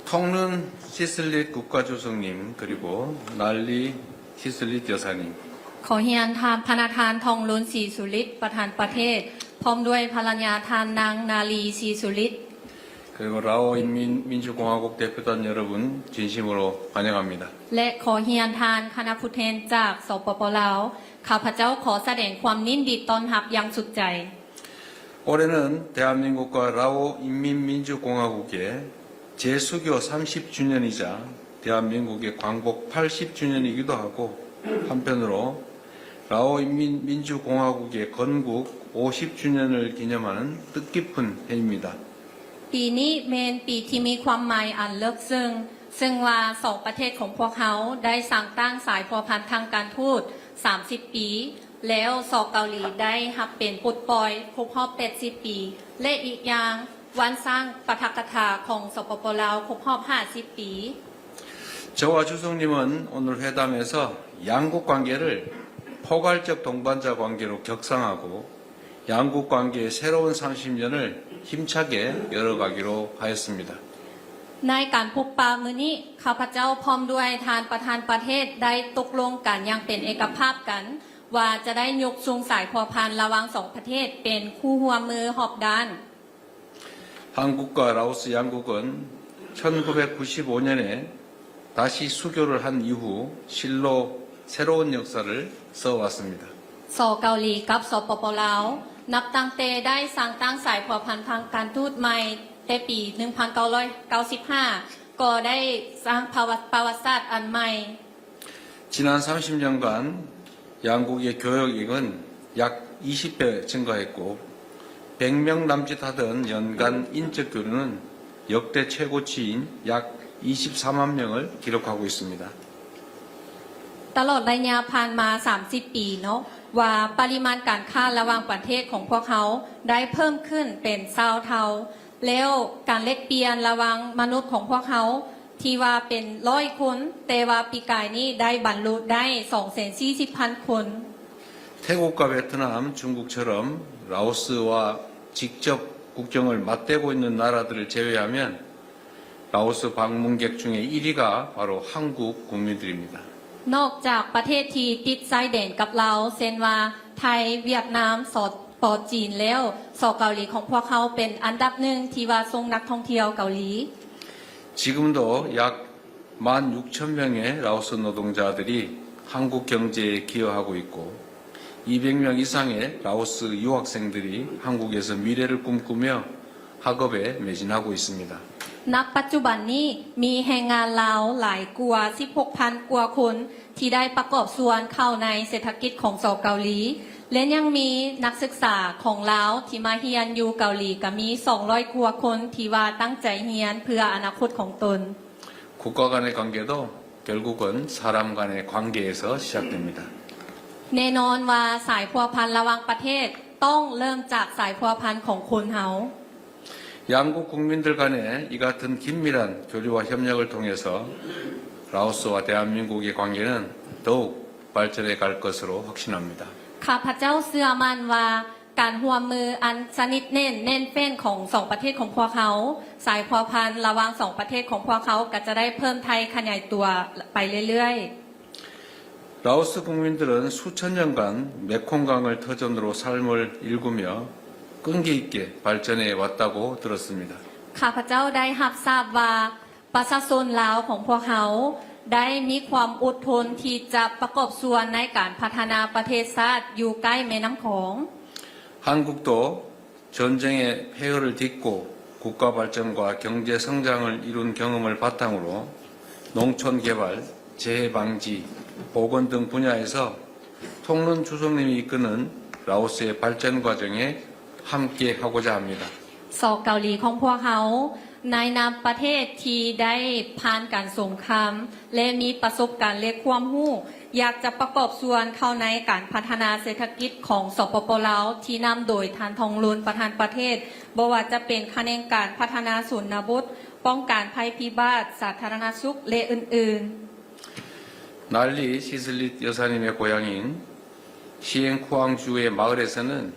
통른 시슬릿 국가조성님 그리고 날리 시슬릿 여사님 ขอเฮียนทานพนาทานทองล้นศรีสุริตประธานประเทศพร้อมด้วยภรรยาทานนางนาลีศรีสุริต 그리고 라오 인민민주공화국 대표단 여러분 진심으로 환영합니다. และขอเฮียนทานคณะผู้แทนจากสปปลาวข้าพเจ้าขอแสดงความยินดีต้อนรับอย่างสุดใจ 올해는 대한민국과 라오 인민민주공화국의 재수교 30주년이자 대한민국의 광복 80주년이기도 하고 한편으로 라오 인민민주공화국의 건국 50주년을 기념하는 뜻깊은 해입니다. ปีนี้เป็นปีที่มีความหมายอันเลิศซึ่งว่าสองประเทศของพวกเขาได้สร้างตั้งสายพัวพันทางการทูต30 ปีแล้วสองเกาหลีได้รับเป็นปลดปล่อยครบรอบ80 ปีและอีกอย่างวันสร้างปาฐกถาของสปปลาวครบรอบ50 ปี 저와 주성님은 오늘 회담에서 양국 관계를 포괄적 동반자 관계로 격상하고 양국 관계의 새로운 30년을 힘차게 열어가기로 하였습니다. ในการพบปะมื้อนี้ข้าพเจ้าพร้อมด้วยทานประธานประเทศได้ตกลงกันอย่างเป็นเอกภาพกันว่าจะได้ยกสูงสายพัวพันระหว่างสองประเทศเป็นคู่ร่วมมือหอบด้าน 한국과 라오스 양국은 1995년에 다시 수교를 한 이후 실로 새로운 역사를 써왔습니다. สเกาหลีกับสปปลาวนับตั้งแต่ได้สร้างตั้งสายพัวพันทางการทูตใหม่แต่ปี 1995 ก็ได้สร้างประวัติศาสตร์อันใหม่ 지난 30년간 양국의 교역액은 약 20배 증가했고 100명 남짓 하던 연간 인적 교류는 역대 최고치인 약 24만 명을 기록하고 있습니다. ตลอดระยะผ่านมา 30 ปีเนาะว่าปริมาณการค้าระหว่างประเทศของพวกเขาได้เพิ่มขึ้นเป็น20 เท่าแล้วการแลกเปลี่ยนระหว่างมนุษย์ของพวกเขาที่ว่าเป็น100 คนแต่ว่าปีกายนี้ได้บรรลุได้ 240,000 คน 태국과 베트남, 중국처럼 라오스와 직접 국경을 맞대고 있는 나라들을 제외하면 라오스 방문객 중에 1위가 바로 한국 국민들입니다. นอกจากประเทศที่ติดชายแดนกับเราเช่นว่าไทยเวียดนามสปจีนแล้วสเกาหลีของพวกเขาเป็นอันดับหนึ่งที่ว่าส่งนักท่องเที่ยวเกาหลี 지금도 약 16,000명의 라오스 노동자들이 한국 경제에 기여하고 있고 200명 이상의 라오스 유학생들이 한국에서 미래를 꿈꾸며 학업에 매진하고 있습니다. ณ ปัจจุบันนี้มีแรงงานลาวหลายกว่า 16,000 กว่าคนที่ได้ประกอบส่วนเข้าในเศรษฐกิจของสเกาหลีและยังมีนักศึกษาของลาวที่มาเรียนอยู่เกาหลีก็มี200 กว่าคนที่ว่าตั้งใจเรียนเพื่ออนาคตของตน 국가 간의 관계도 결국은 사람 간의 관계에서 시작됩니다. แน่นอนว่าสายพัวพันระหว่างประเทศต้องเริ่มจากสายพัวพันของคนเฮา 양국 국민들 간의 이 같은 긴밀한 교류와 협력을 통해서 라오스와 대한민국의 관계는 더욱 발전해 갈 것으로 확신합니다. ข้าพเจ้าเชื่อมั่นว่าการร่วมมืออันสนิทแน่นแฟ้นของสองประเทศของพวกเขาสายพัวพันระหว่างสองประเทศของพวกเขาก็จะได้เพิ่มไทยขยายตัวไปเรื่อยๆ 라오스 국민들은 수천 년간 메콩강을 터전으로 삶을 일구며 끈기 있게 발전해 왔다고 들었습니다. ข้าพเจ้าได้รับทราบว่าประชาชนลาวของพวกเขาได้มีความอดทนที่จะประกอบส่วนในการพัฒนาประเทศชาติอยู่ใกล้แม่น้ำโขง 한국도 전쟁의 폐허를 딛고 국가 발전과 경제 성장을 이룬 경험을 바탕으로 농촌 개발, 재해 방지, 보건 등 분야에서 통른 주성님이 이끄는 라오스의 발전 과정에 함께 하고자 합니다. สองเกาหลีของพวกเขาในนามประเทศที่ได้ผ่านการสงครามและมีประสบการณ์และความรู้อยากจะประกอบส่วนเข้าในการพัฒนาเศรษฐกิจของสปปลาวที่นำโดยทานทองลุนประธานประเทศบ่ว่าจะเป็นคะแนนการพัฒนาศูนย์บทป้องกันภัยพิบัติสาธารณสุขและอื่นๆ 날리 시슬릿 여사님의 고향인 시엔쿠앙주의 마을에서는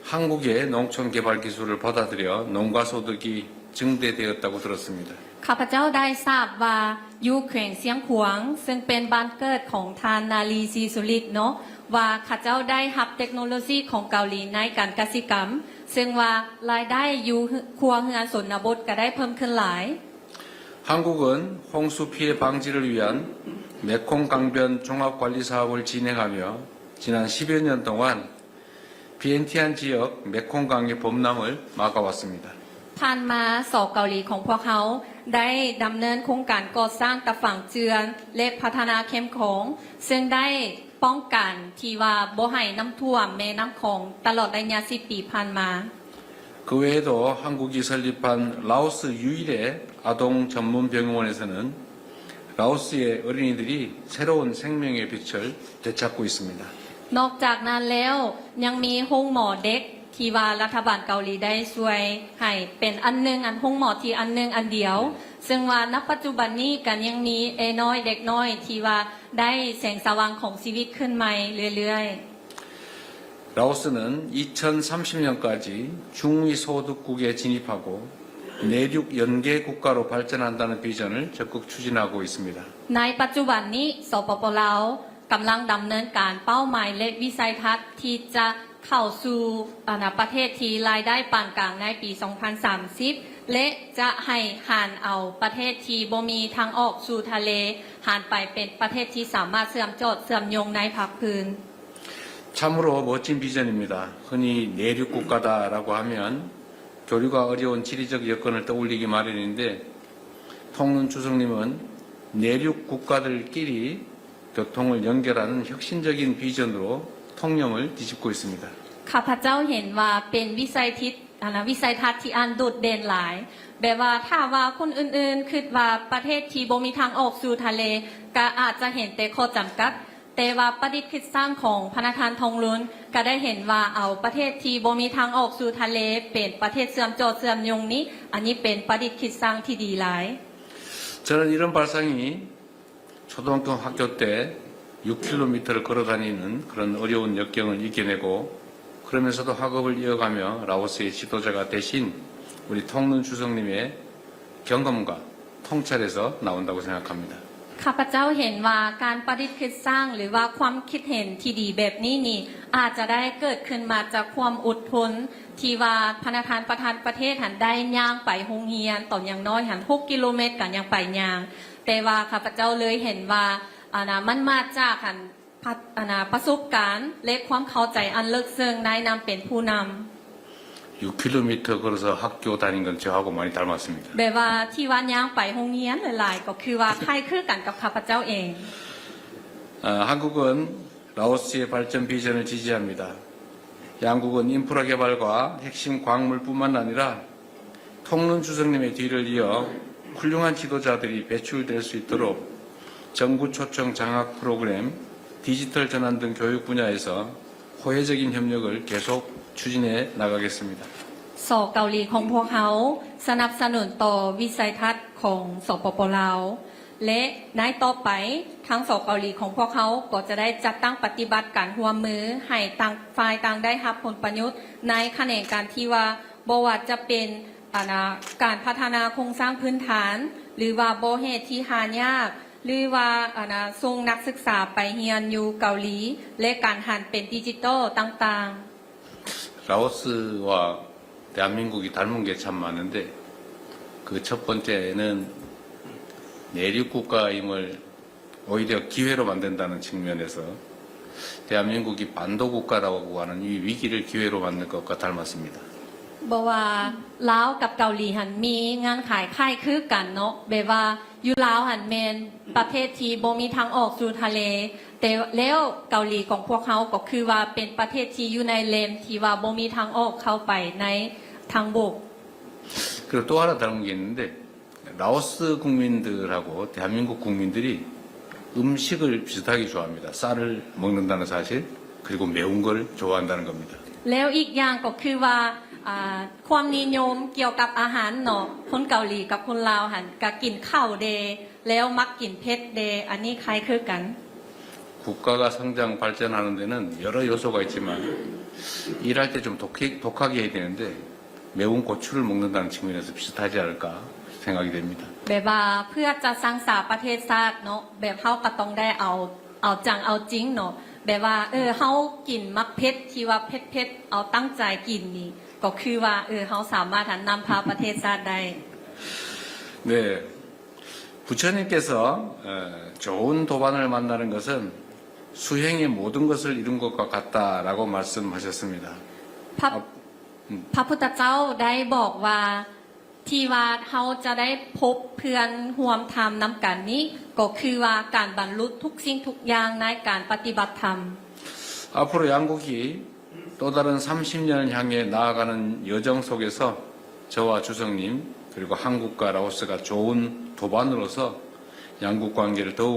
한국의 농촌 개발 기술을 받아들여 농가 소득이 증대되었다고 들었습니다. ข้าพเจ้าได้ทราบว่าอยู่แขวงเสียงขวางซึ่งเป็นบ้านเกิดของทานนาลีซีสุริตเนาะว่าข้าเจ้าได้รับเทคโนโลยีของเกาหลีในการกสิกรรม ซึ่งว่ารายได้อยู่ครัวเรือนชนบทก็ได้เพิ่มขึ้นหลาย 한국은 홍수 피해 방지를 위한 메콩 강변 종합 관리 사업을 진행하며 지난 10여 년 동안 비엔티안 지역 메콩강의 범람을 막아왔습니다. ผ่านมาสอกเกาหลีของพวกเขาได้ดำเนินโครงการก่อสร้างตะฝั่งเจือนและพัฒนาเข้มของซึ่งได้ป้องกันที่ว่าบ่ให้น้ำท่วมแม่น้ำของตลอดระยะ10 ปีผ่านมา 그 외에도 한국이 설립한 라오스 유일의 아동 전문 병원에서는 라오스의 어린이들이 새로운 생명의 빛을 되찾고 있습니다. นอกจากนั้นแล้วยังมีห้องหมอเด็กที่ว่ารัฐบาลเกาหลีได้ช่วยให้เป็นอันหนึงอันห้องหมอที่อันหนึงอันเดียว ซึ่งว่าณปัจจุบันนี้กันยังมีน้อยเด็กน้อยที่ว่าได้แสงสว่างของชีวิตขึ้นใหม่เรื่อยๆ 라오스는 2030년까지 중위 소득국에 진입하고 내륙 연계 국가로 발전한다는 비전을 적극 추진하고 있습니다. ในปัจจุบันนี้สปปลาวกำลังดำเนินการเป้าหมายและวิสัยทัศน์ที่จะเข้าสู่ประเทศที่รายได้ปานกลางในปี 2030 และจะให้หันเอาประเทศที่บ่มีทางออกสู่ทะเลหันไปเป็นประเทศที่สามารถเชื่อมโยงในภาคพื้น 참으로 멋진 비전입니다. 흔히 내륙 국가다라고 하면 교류가 어려운 지리적 여건을 떠올리기 마련인데 통론 주석님은 내륙 국가들끼리 교통을 연결하는 혁신적인 비전으로 통념을 뒤집고 있습니다. ข้าพเจ้าเห็นว่าเป็นวิสัยทัศน์ที่อันโดดเด่นหลายแบบว่าถ้าว่าคนอื่นๆคิดว่าประเทศที่บ่มีทางออกสู่ทะเลก็อาจจะเห็นแต่ข้อจำกัด แต่ว่าประดิษฐ์คิดสร้างของพนักงานทองลุ้นก็ได้เห็นว่าเอาประเทศที่บ่มีทางออกสู่ทะเลเป็นประเทศเชื่อมโยงนี้ อันนี้เป็นประดิษฐ์คิดสร้างที่ดีหลาย 저는 이런 발상이 초등학교 학교 때 6km를 걸어 다니는 그런 어려운 역경을 이겨내고 그러면서도 학업을 이어가며 라오스의 지도자가 되신 우리 통론 주석님의 경험과 통찰에서 나온다고 생각합니다. ข้าพเจ้าเห็นว่าการประดิษฐ์คิดสร้างหรือว่าความคิดเห็นที่ดีแบบนี้นี่อาจจะได้เกิดขึ้นมาจากความอดทนที่ว่าพนักงานประธานประเทศหันได้ย่างไปโรงเรียนต่ออย่างน้อยหัน6 กิโลเมตรกันยังไปย่างแต่ว่าข้าพเจ้าเลยเห็นว่ามันมาจากประสบการณ์และความเข้าใจอันลึกซึ้งในนำเป็นผู้นำ 6km 걸어서 학교 다닌 건 저하고 많이 닮았습니다. แบบว่าที่ว่าย่างไปโรงเรียนหลายๆก็คือว่าคล้ายคลึงกันกับข้าพเจ้าเอง 한국은 라오스의 발전 비전을 지지합니다. 양국은 인프라 개발과 핵심 광물뿐만 아니라 통론 주석님의 뒤를 이어 훌륭한 지도자들이 배출될 수 있도록 정부 초청 장학 프로그램, 디지털 전환 등 교육 분야에서 호혜적인 협력을 계속 추진해 나가겠습니다. สอเกาหลีของพวกเขาสนับสนุนต่อวิสัยทัศน์ของสปปลาวและในต่อไปทั้งสอเกาหลีของพวกเขาก็จะได้จัดตั้งปฏิบัติการร่วมมือให้ต่างฝ่ายต่างได้รับผลประโยชน์ในแขนงการที่ว่าบ่ว่าจะเป็นการพัฒนาโครงสร้างพื้นฐาน หรือว่าบ่เหตุที่หายากหรือว่าส่งนักศึกษาไปเรียนอยู่เกาหลีและการหันเป็นดิจิตอลต่างๆ 라오스와 대한민국이 닮은 게 참 많은데 그 첫 번째는 내륙 국가임을 오히려 기회로 만든다는 측면에서 대한민국이 반도 국가라고 하는 이 위기를 기회로 만든 것과 닮았습니다. บอกว่าลาวกับเกาหลีหันมีงานขายค่ายคือกันเนาะแบบว่าอยู่ลาวหันแมนประเทศที่บ่มีทางออกสู่ทะเลแต่แล้วเกาหลีของพวกเขาก็คือว่าเป็นประเทศที่อยู่ในเลนที่ว่าบ่มีทางออกเข้าไปในทางบก 그리고 또 하나 다른 게 있는데 라오스 국민들하고 대한민국 국민들이 음식을 비슷하게 좋아합니다. 쌀을 먹는다는 사실 그리고 매운 걸 좋아한다는 겁니다. แล้วอีกอย่างก็คือว่าความนิยมเกี่ยวกับอาหารเนาะคนเกาหลีกับคนลาวหันก็กินข้าวเดแล้วมักกินเผ็ดเดอันนี้คล้ายคือกัน 국가가 성장 발전하는 데는 여러 요소가 있지만 일할 때 좀 독하게 해야 되는데 매운 고추를 먹는다는 측면에서 비슷하지 않을까 생각이 됩니다. แบบว่าเพื่อจะสร้างสรรค์ประเทศชาติเนาะแบบเฮาก็ต้องได้เอาจังเอาจริงเนาะแบบว่าเฮากินมักเผ็ดที่ว่าเผ็ดๆเอาตั้งใจกินนี่ก็คือว่าเฮาสามารถนำพาประเทศชาติได้ 네, 부처님께서 좋은 도반을 만나는 것은 수행의 모든 것을 이룬 것과 같다라고 말씀하셨습니다. พระพุทธเจ้าได้บอกว่าที่ว่าเฮาจะได้พบเพื่อนร่วมธรรมนำกันนี้ก็คือว่าการบรรลุทุกสิ่งทุกอย่างในการปฏิบัติธรรม 앞으로 양국이 또 다른 30년을 향해 나아가는 여정 속에서 저와 주석님 그리고 한국과 라오스가 좋은 도반으로서 양국 관계를 더욱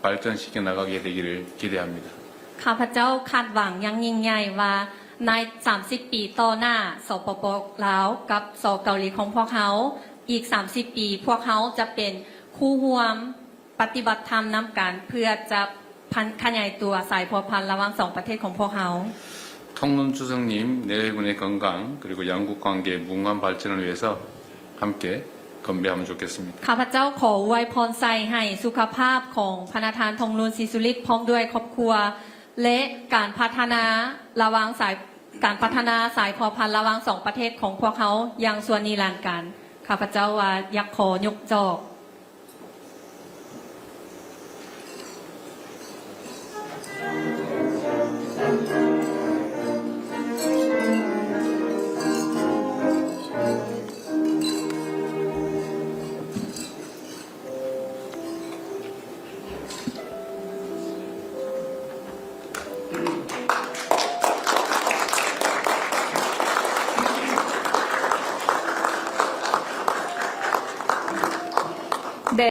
발전시켜 나가게 되기를 기대합니다. ข้าพเจ้าคาดหวังอย่างยิ่งใหญ่ว่าใน30 ปีต่อหน้าสปป.ลาวกับสเกาหลีของพวกเขาอีก30 ปีพวกเขาจะเป็นคู่ร่วมปฏิบัติธรรมนำกันเพื่อจะขยายตัวสายพัวพันระหว่าง2ประเทศของพวกเขา 통론 주석님 내외군의 건강 그리고 양국 관계의 무궁한 발전을 위해서 함께 건배하면 좋겠습니다. ข้าพเจ้าขออวยพรใส่ให้สุขภาพของพระทานทองลุนศรีสุริตพร้อมด้วยครอบครัวและการพัฒนาสายพัวพันระหว่าง2ประเทศของพวกเขาอย่างส่วนนิรันดร์กันข้าพเจ้าว่าอยากขอยกจอก